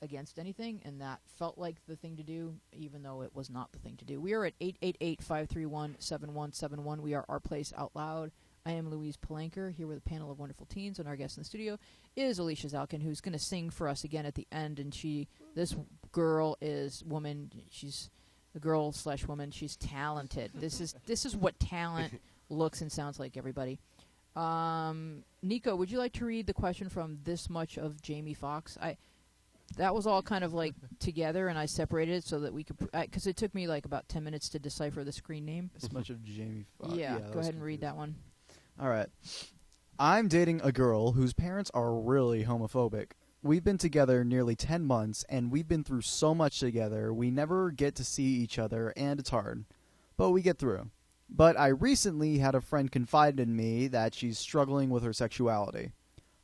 against anything, and that felt like the thing to do, even though it was not the thing to do. We are at 888-531-7171. We are Our Place Out Loud. I am Louise Palanker, here with a panel of wonderful teens, and our guest in the studio is Alicia Zalkin, who's going to sing for us again at the end. And this girl is woman. She's a girl/woman. She's talented. This is what talent looks and sounds like, everybody. Nico, would you like to read the question from This Much of Jamie Foxx? That was all kind of like together, and I separated it so that we could, because it took me like about 10 minutes to decipher the screen name. This much of Jamie Foxx. Yeah, that go was ahead and read that one. All right. I'm dating a girl whose parents are really homophobic. We've been together nearly 10 months, and we've been through so much together. We never get to see each other, and it's hard. But we get through. But I recently had a friend confide in me that she's struggling with her sexuality.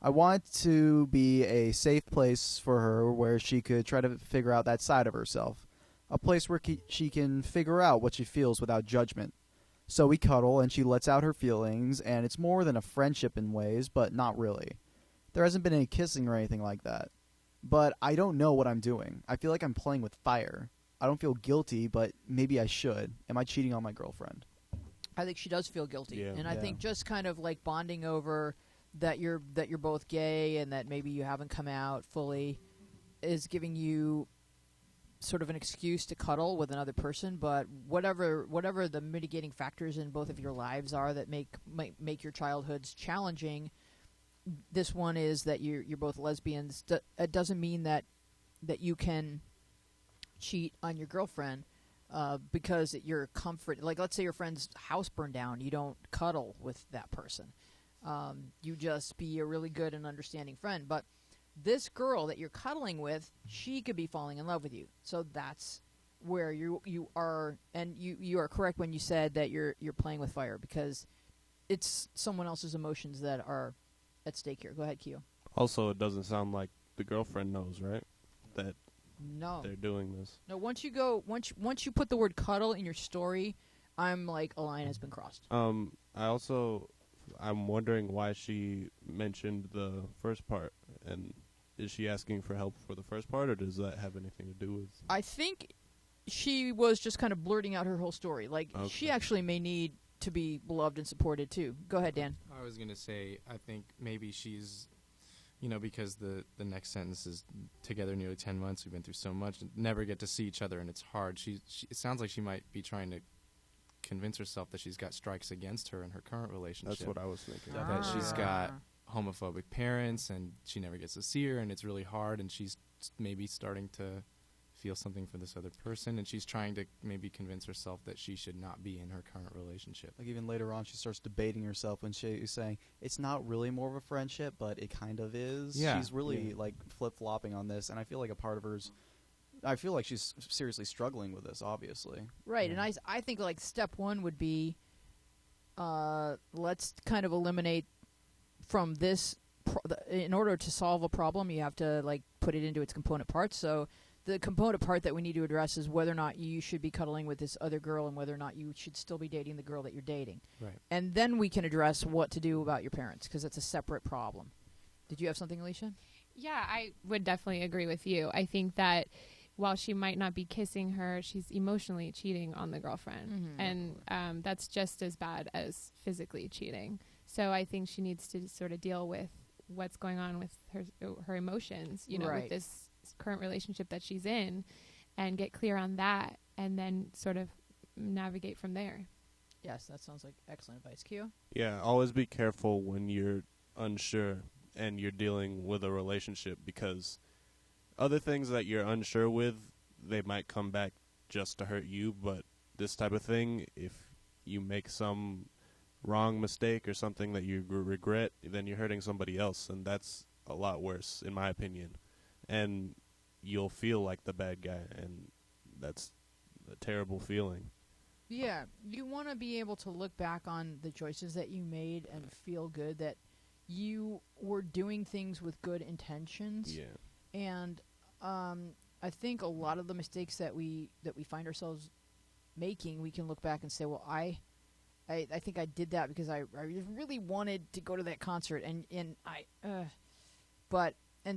I want to be a safe place for her where she could try to figure out that side of herself. A place where she can figure out what she feels without judgment. So we cuddle, and she lets out her feelings, and it's more than a friendship in ways, but not really. There hasn't been any kissing or anything like that. But I don't know what I'm doing. I feel like I'm playing with fire. I don't feel guilty, but maybe I should. Am I cheating on my girlfriend? I think she does feel guilty, Yeah. and I think just kind of like bonding over that you're both gay and that maybe you haven't come out fully is giving you sort of an excuse to cuddle with another person. But whatever the mitigating factors in both of your lives are that make your childhoods challenging, this one is that you're both lesbians. It doesn't mean that you can cheat on your girlfriend because your comfort. Like, let's say your friend's house burned down, you don't cuddle with that person. You just be a really good and understanding friend. But this girl that you're cuddling with, she could be falling in love with you. So that's where you are, and you are correct when you said that you're playing with fire, because it's someone else's emotions that are at stake here. Go ahead, Keo. Also, it doesn't sound like the girlfriend knows, right? That No. they're doing this. No, once you put the word cuddle in your story, I'm like, a line has been crossed. I'm wondering why she mentioned the first part, and is she asking for help for the first part, or does that have anything to do with? I think she was just kind of blurting out her whole story. Like, she actually may need to be beloved and supported too. Go ahead, Dan. I was going to say, I think maybe she's, because the next sentence is together nearly 10 months, we've been through so much, never get to see each other, and it's hard. She it sounds like she might be trying to convince herself that she's got strikes against her in her current relationship. That's what I was thinking. That she's got homophobic parents, and she never gets to see her, and it's really hard, and she's maybe starting to feel something for this other person, and she's trying to maybe convince herself that she should not be in her current relationship. Like even later on, she starts debating herself when she's saying it's not really more of a friendship, but it kind of is. Yeah. She's really Yeah. like flip-flopping on this, and I feel like a part of hers. I feel like she's seriously struggling with this, obviously. Right, Yeah. and I think like step one would be, let's kind of eliminate from this. In order to solve a problem, you have to like put it into its component parts. So the component part that we need to address is whether or not you should be cuddling with this other girl, and whether or not you should still be dating the girl that you're dating. Right. And then we can address what to do about your parents, because it's a separate problem. Did you have something, Alicia? Yeah, I would definitely agree with you. I think that while she might not be kissing her, she's emotionally cheating on the girlfriend. Mhm. And that's just as bad as physically cheating. So I think she needs to sort of deal with what's going on with her emotions, you know, Right. with this current relationship that she's in, and get clear on that, and then sort of navigate from there. Yes, that sounds like excellent advice. Q? Yeah, always be careful when you're unsure and you're dealing with a relationship, because other things that you're unsure with, they might come back just to hurt you, but this type of thing, if you make some wrong mistake or something that you regret, then you're hurting somebody else, and that's a lot worse, in my opinion. And you'll feel like the bad guy, and that's a terrible feeling. Yeah, you want to be able to look back on the choices that you made and feel good that you were doing things with good intentions. Yeah. And I think a lot of the mistakes that we find ourselves making, we can look back and say, well, I think I did that because I really wanted to go to that concert, and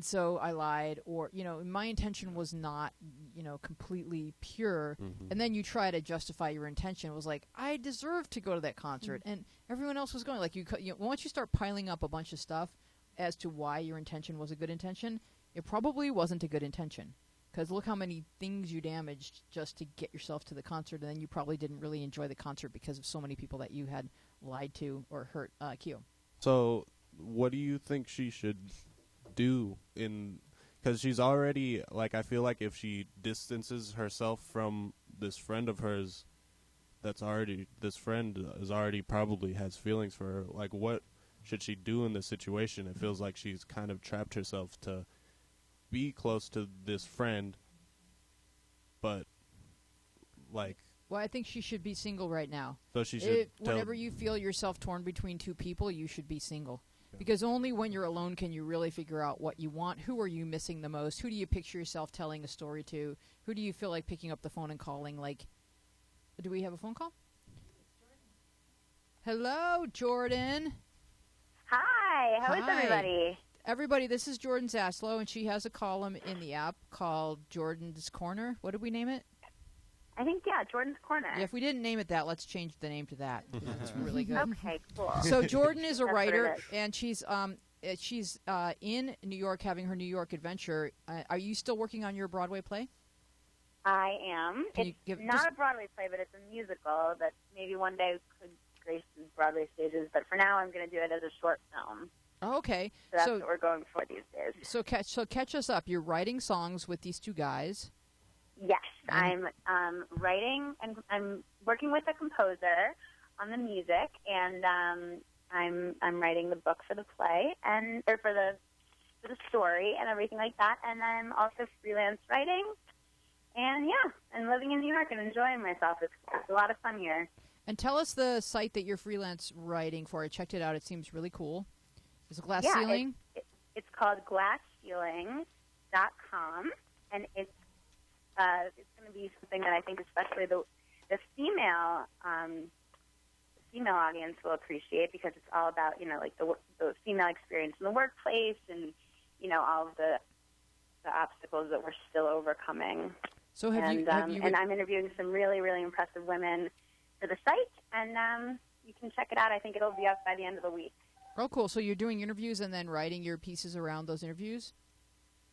so I lied, or my intention was not completely pure. Mhm. And then you try to justify your intention. It was like, I deserve to go to that concert, and everyone else was going. Like once you start piling up a bunch of stuff as to why your intention was a good intention, it probably wasn't a good intention. Because look how many things you damaged just to get yourself to the concert, and then you probably didn't really enjoy the concert because of so many people that you had lied to or hurt. Q. So, what do you think she should do because she's already, like, I feel like if she distances herself from this friend of hers, this friend is already probably has feelings for her. Like, what should she do in this situation? It feels like she's kind of trapped herself to be close to this friend, but, like... Well, I think she should be single right now. So she should whenever you feel yourself torn between two people, you should be single. Yeah. Because only when you're alone can you really figure out what you want. Who are you missing the most? Who do you picture yourself telling a story to? Who do you feel like picking up the phone and calling? Like, do we have a phone call? Hello, Jordan. Hi. How is Hi. everybody? Everybody, this is Jordan Zaslow, and she has a column in the app called Jordan's Corner. What did we name it? I think, yeah, Jordan's Corner. Yeah, if we didn't name it that, let's change the name to that. It's really good. Okay, cool. So Jordan is a That's what it writer, is. and she's in New York having her New York adventure. Are you still working on your Broadway play? I am. Can you It's give- not just- a Broadway play, but it's a musical that maybe one day could grace the Broadway stages. But for now, I'm going to do it as a short film. Oh, okay. So that's what we're going for these days. So catch us up. You're writing songs with these two guys. Yes, I'm writing and I'm working with a composer on the music, and I'm writing the book for the play or for the story and everything like that. And I'm also freelance writing, and I'm living in New York and enjoying myself. It's a lot of fun here. And tell us the site that you're freelance writing for. I checked it out. It seems really cool. Is it Glass Ceiling? It's called glassceiling.com, and it's going to be something that I think especially the female audience will appreciate, because it's all about like the female experience in the workplace, and all of the obstacles that we're still overcoming. So and I'm interviewing some really, really impressive women for the site, and you can check it out. I think it'll be up by the end of the week. Oh, cool. So you're doing interviews and then writing your pieces around those interviews?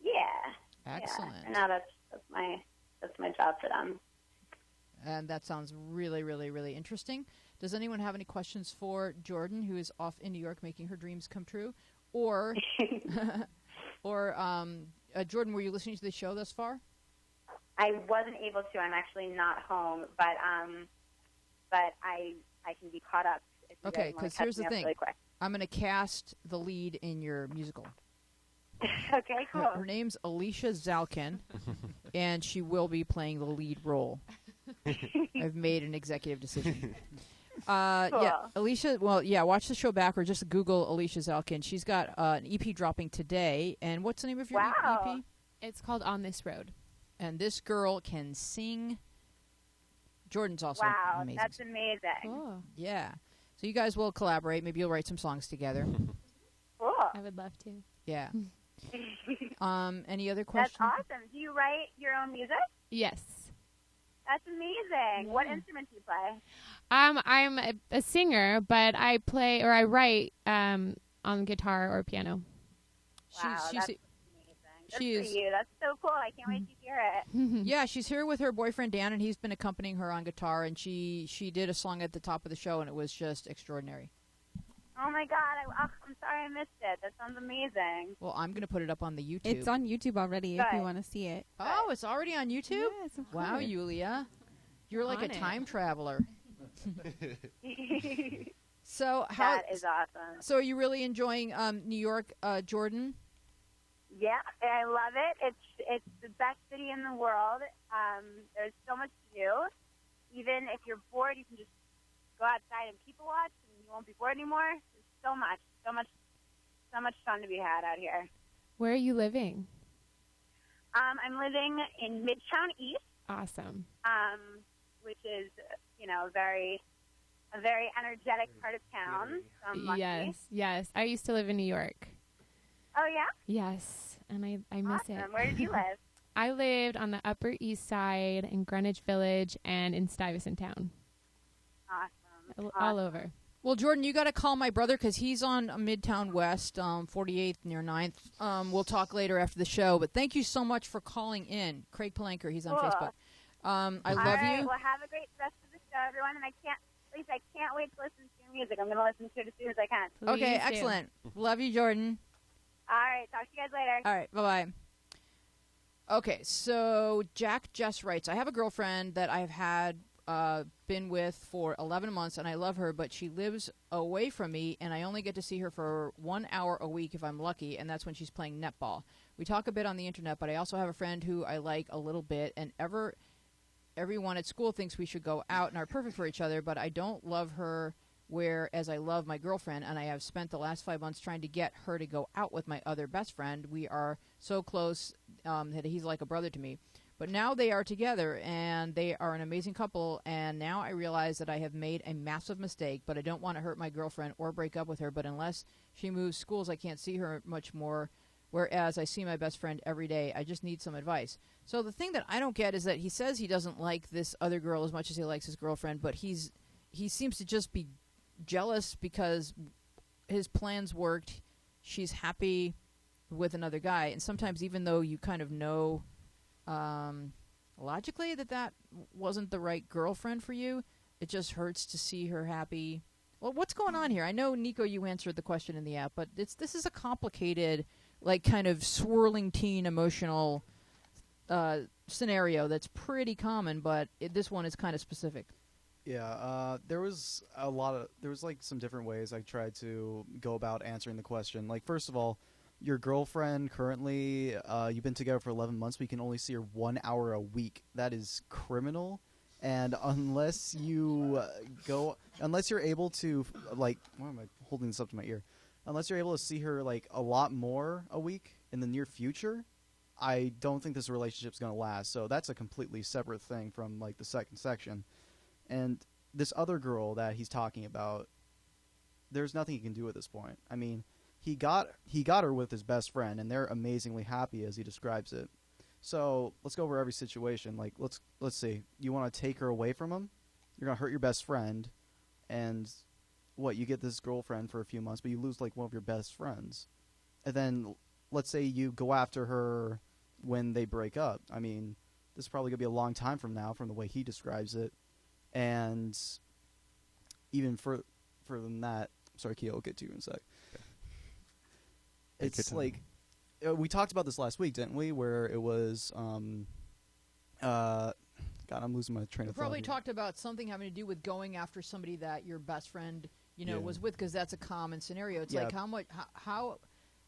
Yeah. Excellent. Yeah. And now that's my job for them. And that sounds really, really, really interesting. Does anyone have any questions for Jordan, who is off in New York making her dreams come true? Or, Jordan, were you listening to the show thus far? I wasn't able to. I'm actually not home, but I can be caught up. If you Okay, guys wanna because catch here's the me up thing. Really quick. I'm going to cast the lead in your musical. Okay, cool. Her name's Alicia Zalkin, and she will be playing the lead role. I've made an executive decision. Yeah, Cool. Alicia. Well, yeah, watch the show back or just Google Alicia Zalkin. She's got an EP dropping today. And what's the name of your Wow. EP? It's called On This Road. And this girl can sing. Jordan's also Wow, amazing. that's amazing. Cool. Yeah. So you guys will collaborate. Maybe you'll write some songs together. Cool. I would love to. Yeah. Any other That's questions? awesome. Do you write your own music? Yes. That's amazing. What Yeah. instrument do you play? I'm a singer, but I play or I write on guitar or piano. Wow, she's that's amazing. Good she for is- you. That's so cool. I can't wait to hear it. Yeah, she's here with her boyfriend Dan, and he's been accompanying her on guitar. And she did a song at the top of the show, and it was just extraordinary. Oh my God! I'm sorry I missed it. That sounds amazing. Well, I'm going to put it up on the YouTube. It's on YouTube already if you Good. want to see it. Oh, it's already on YouTube? Yes, of Wow, course. Yulia. You're like On a it. time traveler. So how That is awesome. so are you really enjoying New York, Jordan? Yeah, I love it. It's the best city in the world. There's so much to do. Even if you're bored, you can just go outside and people watch, and you won't be bored anymore. There's so much fun to be had out here. Where are you living? I'm living in Midtown East, Awesome. which is a very energetic part of town. So I'm lucky. Yes. I used to live in New York. Oh yeah. Yes, and I miss Awesome. it. Where did you live? I lived on the Upper East Side in Greenwich Village and in Stuyvesant Town. Awesome. All over. Well, Jordan, you got to call my brother because he's on Midtown West, 48th near 9th. We'll talk later after the show. But thank you so much for calling in. Craig Palanker, he's on Cool. Facebook. I love All right, you. Well, have a great rest of the show, everyone. And I can't wait to listen to your music. I'm going to listen to it as soon as I can. Okay, Please do. excellent. Love you, Jordan. All right. Talk to you guys later. All right, bye-bye. Okay, so Jack Jess writes, I have a girlfriend that I've been with for 11 months, and I love her, but she lives away from me, and I only get to see her for 1 hour a week if I'm lucky, and that's when she's playing netball. We talk a bit on the internet, but I also have a friend who I like a little bit, and everyone at school thinks we should go out and are perfect for each other, but I don't love her whereas I love my girlfriend, and I have spent the last 5 months trying to get her to go out with my other best friend. We are so close that he's like a brother to me. But now they are together, and they are an amazing couple, and now I realize that I have made a massive mistake, but I don't want to hurt my girlfriend or break up with her, but unless she moves schools, I can't see her much more, whereas I see my best friend every day. I just need some advice. So the thing that I don't get is that he says he doesn't like this other girl as much as he likes his girlfriend, but he seems to just be jealous because his plans worked. She's happy with another guy, and sometimes even though you kind of know logically that wasn't the right girlfriend for you, it just hurts to see her happy. Well, what's going on here? I know, Nico, you answered the question in the app, but this is a complicated, like, kind of swirling teen emotional scenario that's pretty common, but this one is kind of specific. Yeah, there was like some different ways I tried to go about answering the question. Like, first of all, your girlfriend currently, you've been together for 11 months, but you can only see her 1 hour a week. That is criminal. And unless you're able to, like, why am I holding this up to my ear? Unless you're able to see her, like, a lot more a week in the near future, I don't think this relationship's going to last. So that's a completely separate thing from, like, the second section. And this other girl that he's talking about, there's nothing he can do at this point. I mean, he got her with his best friend, and they're amazingly happy as he describes it. So let's go over every situation. Like, let's see. You want to take her away from him? You're gonna hurt your best friend, and what? You get this girlfriend for a few months, but you lose like one of your best friends. And then let's say you go after her when they break up. I mean, this is probably gonna be a long time from now, from the way he describes it. And even further than that, sorry, Keo, I'll get to you in a sec. It's like, we talked about this last week, didn't we? Where it was, God, I'm losing my train We of thought. probably here. talked about something having to do with going after somebody that your best friend, Yeah. was with, because that's a common scenario. It's Yeah. like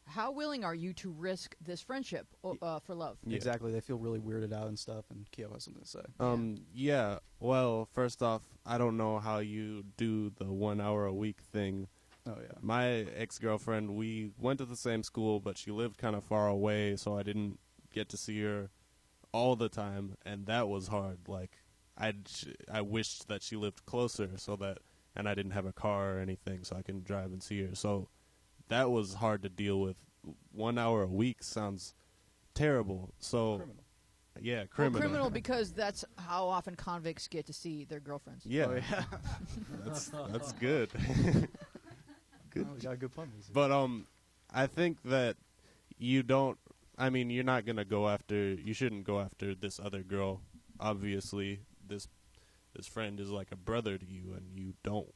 how willing are you to risk this friendship for love? Yeah. Exactly. They feel really weirded out and stuff, and Keo has something to say. Yeah. Well, first off, I don't know how you do the 1 hour a week thing. Oh, yeah. My ex-girlfriend, we went to the same school, but she lived kind of far away, so I didn't get to see her all the time, and that was hard. Like, I wished that she lived closer, and I didn't have a car or anything, so I can drive and see her. So that was hard to deal with. 1 hour a week sounds terrible. So, Criminal. yeah, Well, criminal. criminal, because that's how often convicts get to see their girlfriends. Yeah, Oh, yeah. that's good. Good. Oh, we got good pun music. But I think that you don't. I mean, you're not gonna go after. You shouldn't go after this other girl. Obviously, this friend is like a brother to you, and you don't.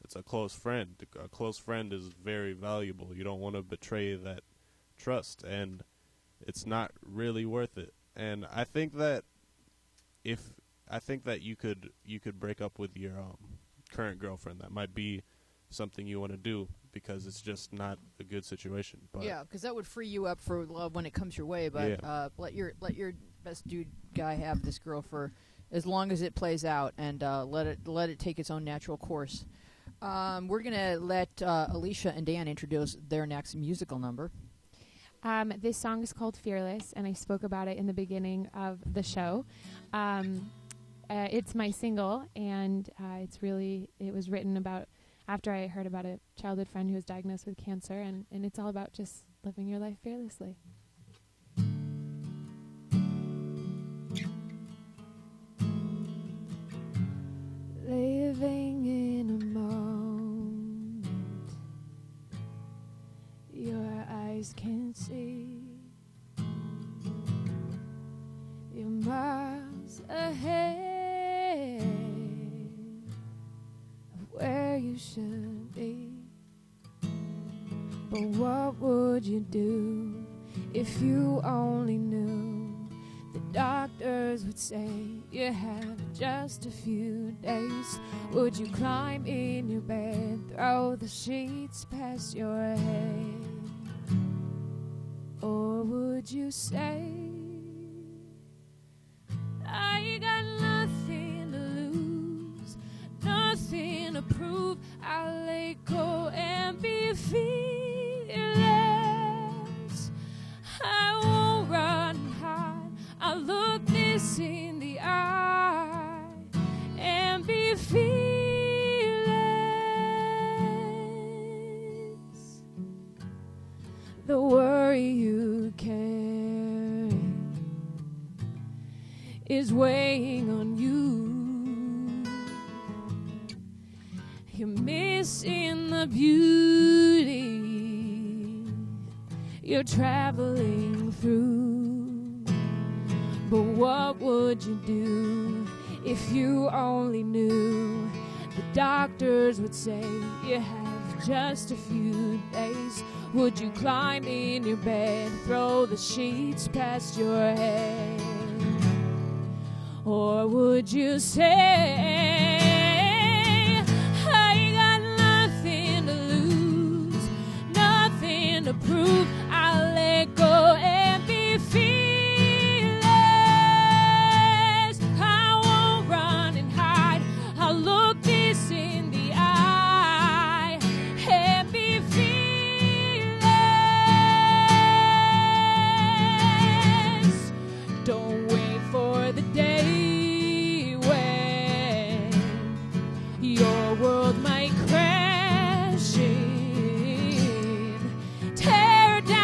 It's a close friend. A close friend is very valuable. You don't want to betray that trust, and it's not really worth it. And I think that you could break up with your current girlfriend. That might be something you want to do, because it's just not a good situation. But Yeah, because that would free you up for love when it comes your way. But let your best dude guy have this girl for as long as it plays out, and let it take its own natural course. We're gonna let Alicia and Dan introduce their next musical number. This song is called Fearless, and I spoke about it in the beginning of the show. It's my single, and it was written about after I heard about a childhood friend who was diagnosed with cancer, and it's all about just living your life fearlessly. Living in a moment your eyes can't see. You're miles ahead of where you should be. But what would you do if you only knew? The doctors would say you have just a few days. Would you climb in your bed, throw the sheets past your head? Or would you say, I got nothing to lose, nothing to prove, I'll let go and be fearless. I won't run and hide, I'll look this in the eye and be fearless. The worry you carry is weighing on you. You're missing the beauty you're traveling through. But what would you do if you only knew? The doctors would say you have just a few days. Would you climb in your bed, throw the sheets past your head? Or would you say, I got nothing to lose, nothing to prove, I'll let go and be fearless. I won't run and hide, I'll look this in the eye and be fearless. Don't wait for the day when your world might crash in. Tear down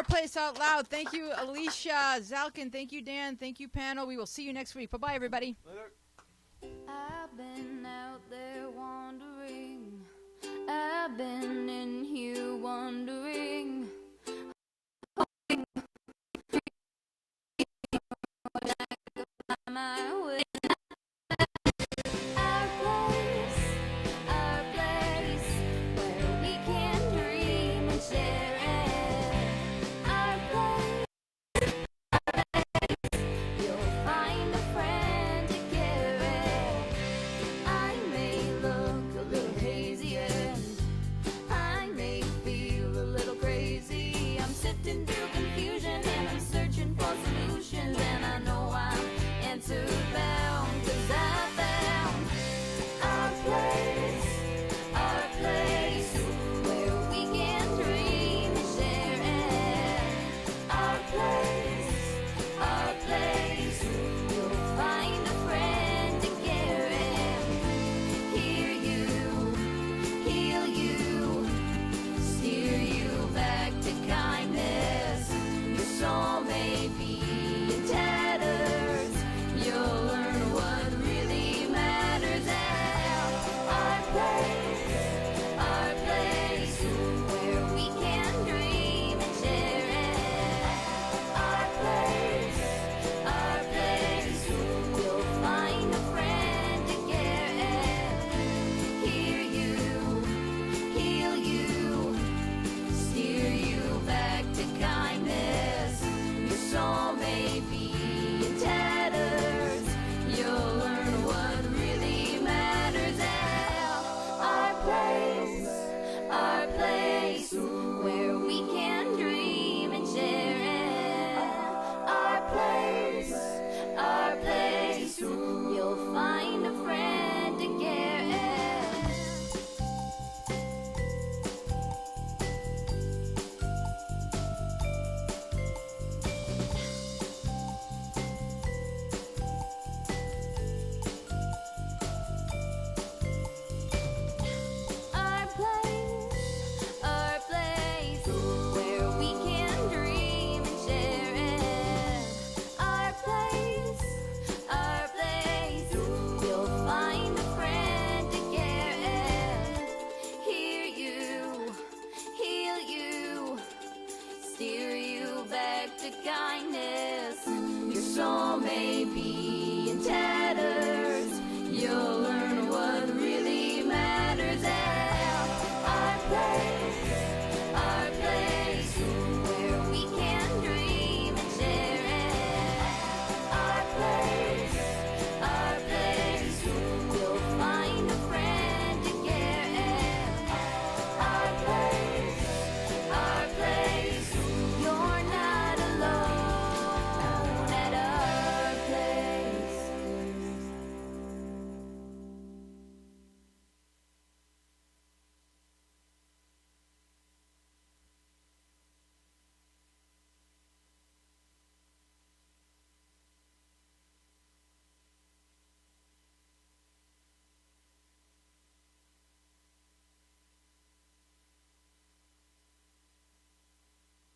more Play This Out Loud. Thank you, Alicia Zalkin. Thank you, Dan. Thank you, panel. We will see you next week. Bye-bye, everybody. I've been